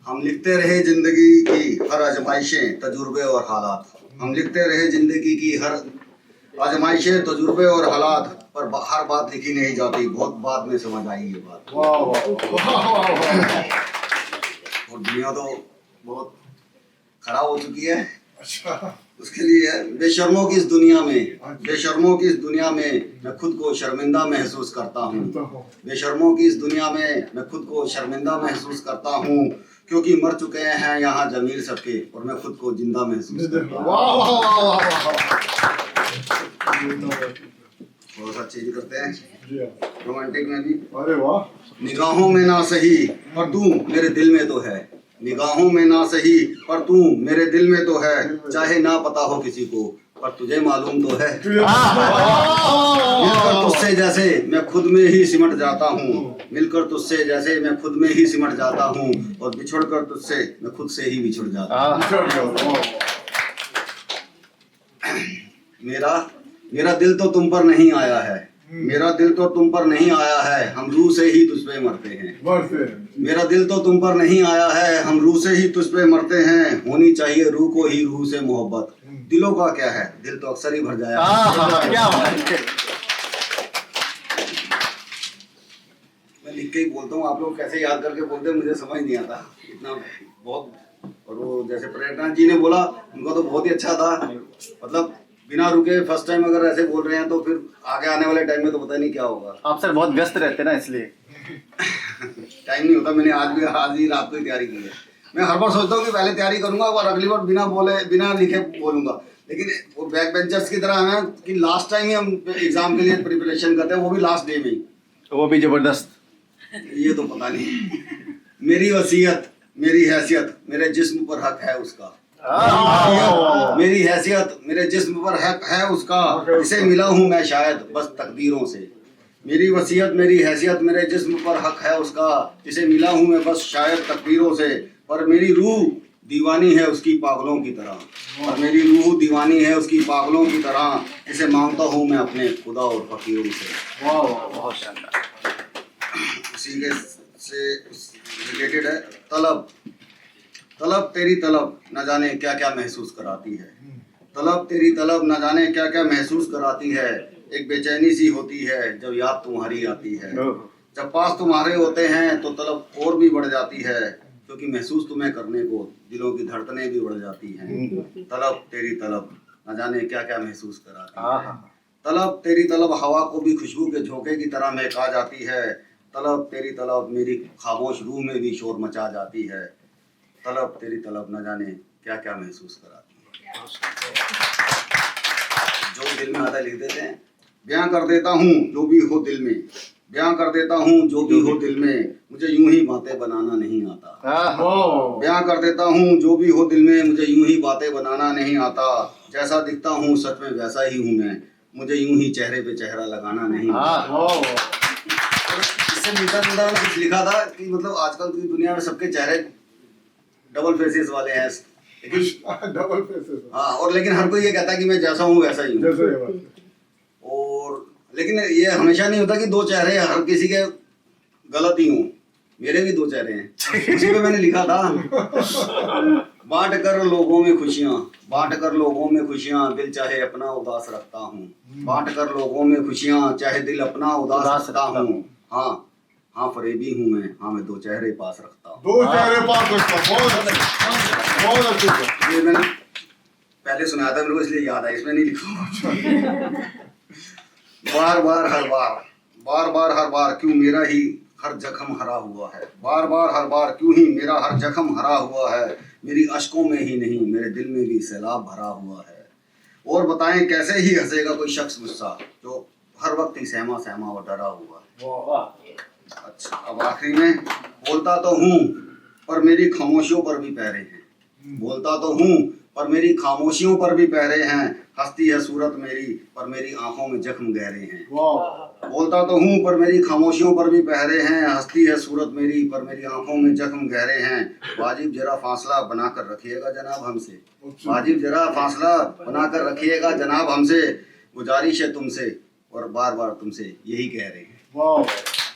हम लिखते रहे जिंदगी की हर आजमाइशें, तजुर्बे और हालात। हम लिखते रहे जिंदगी की हर आजमाइशें, तजुर्बे और हालात, पर हर बात लिखी नहीं जाती, बहुत बाद में समझ आई ये बात। और दुनिया तो बहुत खराब हो चुकी है। अच्छा, उसके लिए बेशर्मों की इस दुनिया में, बेशर्मों की इस दुनिया में मैं खुद को शर्मिंदा महसूस करता हूँ। बेशर्मों की इस दुनिया में मैं खुद को शर्मिंदा महसूस करता हूँ, क्योंकि मर चुके हैं यहाँ जमीर सबके, और मैं खुद को जिंदा महसूस करता हूँ। थोड़ा सा चेंज करते हैं रोमांटिक में भी। अरे वाह। निगाहों में ना सही पर तू मेरे दिल में तो है, निगाहों में ना सही पर तू मेरे दिल में तो है, चाहे ना पता हो किसी को पर तुझे मालूम तो है। मिलकर तुझसे जैसे मैं खुद में ही सिमट जाता हूँ, मिलकर तुझसे जैसे मैं खुद में ही सिमट जाता हूँ, और बिछुड़ कर तुझसे मैं खुद से ही बिछुड़ जाता हूँ। मेरा दिल तो तुम पर नहीं आया है, मेरा दिल तो तुम पर नहीं आया है, हम रूह से ही तुझ पे मरते हैं। मेरा दिल तो तुम पर नहीं आया है, हम रूह से ही तुझ पे मरते हैं। होनी चाहिए रूह को ही रूह से मोहब्बत, दिलों का क्या है, दिल तो अक्सर ही भर जाया। क्या मैं लिख के ही बोलता हूँ, आप लोग कैसे याद करके बोलते हैं मुझे समझ नहीं आता इतना बहुत। और वो जैसे प्रेरणा जी ने बोला, उनका तो बहुत ही अच्छा था, मतलब बिना रुके फर्स्ट टाइम अगर ऐसे बोल रहे हैं तो फिर आगे आने वाले टाइम में तो पता नहीं क्या होगा। आप सर बहुत व्यस्त रहते हैं ना, इसलिए टाइम नहीं होता। मैंने आज ही रात को ही तैयारी की है। मैं हर बार सोचता हूँ कि पहले तैयारी करूंगा और अगली बार बिना बोले बिना लिखे बोलूंगा, लेकिन वो बैक बेंचर्स की तरह है कि लास्ट टाइम ही हम एग्जाम के लिए प्रिपरेशन करते हैं, वो भी लास्ट डे में ही, वो भी जबरदस्त। ये तो पता नहीं। मेरी वसीयत मेरी हैसियत मेरे जिस्म पर हक है उसका, मेरी हैसियत मेरे जिस्म पर हक है उसका, इसे मिला हूँ मैं शायद बस तकदीरों से। मेरी वसीयत मेरी हैसियत मेरे जिस्म पर हक है उसका, इसे मिला हूँ मैं बस शायद तकदीरों से, पर मेरी रूह दीवानी है उसकी पागलों की तरह, और मेरी रूह दीवानी है उसकी पागलों की तरह, इसे मांगता हूँ मैं अपने खुदा और फकीरों से। वाह बहुत शानदार। उसी के से रिलेटेड है तलब। तलब तेरी तलब न जाने क्या क्या महसूस कराती है, तलब तेरी तलब न जाने क्या क्या महसूस कराती है, एक बेचैनी सी होती है जब याद तुम्हारी आती है, जब पास तुम्हारे होते हैं तो तलब और भी बढ़ जाती है, क्योंकि महसूस तुम्हें करने को दिलों की धड़कनें भी बढ़ जाती हैं। तलब तेरी तलब न जाने क्या क्या महसूस कराती है, तलब तेरी तलब हवा को भी खुशबू के झोंके की तरह महका जाती है, तलब तेरी तलब मेरी खामोश रूह में भी शोर मचा जाती है, तलब तेरी तलब न जाने क्या क्या महसूस कराती है। जो दिल में आता है लिख देते हैं। बयां कर देता हूँ जो भी हो दिल में, बयां कर देता हूँ जो भी हो दिल में, मुझे यूं ही बातें बनाना नहीं आता। बयां कर देता हूँ जो भी हो दिल में, मुझे यूं ही बातें बनाना नहीं आता, जैसा दिखता हूँ सच में वैसा ही हूँ मैं, मुझे यूं ही चेहरे पे चेहरा लगाना नहीं आता। इससे मिलता जुलता मैंने कुछ लिखा था कि मतलब आजकल की दुनिया में सबके चेहरे डबल फेसेस वाले हैं, लेकिन डबल फेसेस। हाँ, और लेकिन हर कोई ये कहता है कि मैं जैसा हूँ वैसा ही हूँ। और लेकिन ये हमेशा नहीं होता कि दो चेहरे हर किसी के गलत ही हों, मेरे भी दो चेहरे हैं। उसी पे मैंने लिखा था, बांट कर लोगों में खुशियाँ, बांट कर लोगों में खुशियाँ, दिल चाहे अपना उदास रखता हूँ, बांट कर लोगों में खुशियाँ, चाहे दिल अपना उदास रखता हूँ। हाँ हाँ फरेबी हूँ मैं, हाँ मैं दो चेहरे पास रखता हूँ। दो चेहरे पास रखता हूँ, बहुत अच्छे। ये मैंने पहले सुनाया था, मेरे को इसलिए याद है, इसमें नहीं लिखा। बार बार हर बार, बार बार हर बार क्यों मेरा ही हर जख्म हरा हुआ है, बार बार हर बार क्यों ही मेरा हर जख्म हरा हुआ है, मेरी अश्कों में ही नहीं मेरे दिल में भी सैलाब भरा हुआ है, और बताएं कैसे ही हंसेगा कोई शख्स मुझसा जो हर वक्त ही सहमा सहमा और डरा हुआ है। अच्छा, अब आखिरी में, बोलता तो हूँ पर मेरी खामोशियों पर भी पहरे हैं, बोलता तो हूँ पर मेरी खामोशियों पर भी पहरे हैं, हंसती है सूरत मेरी पर मेरी आंखों में जख्म गहरे हैं। बोलता तो हूँ पर मेरी खामोशियों पर भी पहरे हैं, हंसती है सूरत मेरी पर मेरी आंखों में जख्म गहरे हैं, वाजिब जरा फासला बनाकर रखिएगा जनाब हमसे, वाजिब जरा फासला बनाकर रखिएगा जनाब हमसे, गुजारिश है तुमसे और बार बार तुमसे यही कह रहे हैं।